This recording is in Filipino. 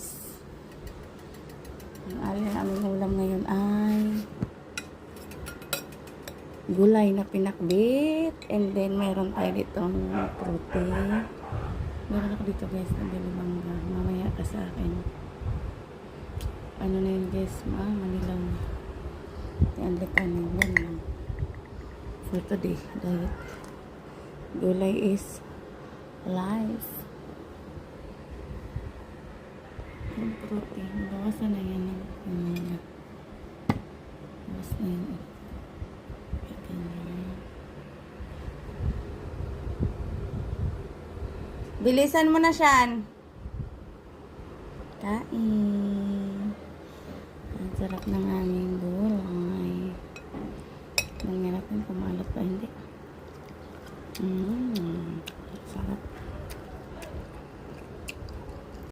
guys. Ang aming ulam ngayon ay gulay na pinakbit. And then, meron tayo ditong protein. Meron ako dito guys, na bilimangga. Mamaya ka sa akin. Ano na yun guys, manilang. Yan, lekanin. Yan lang. For today, diet. Gulay is life. Yung protein. Bawasan na yan. Bawas na yan. Bilisan mo na siyan. Kain. Ang sarap ng aming gulay. Tingnan natin kung maalat pa hindi.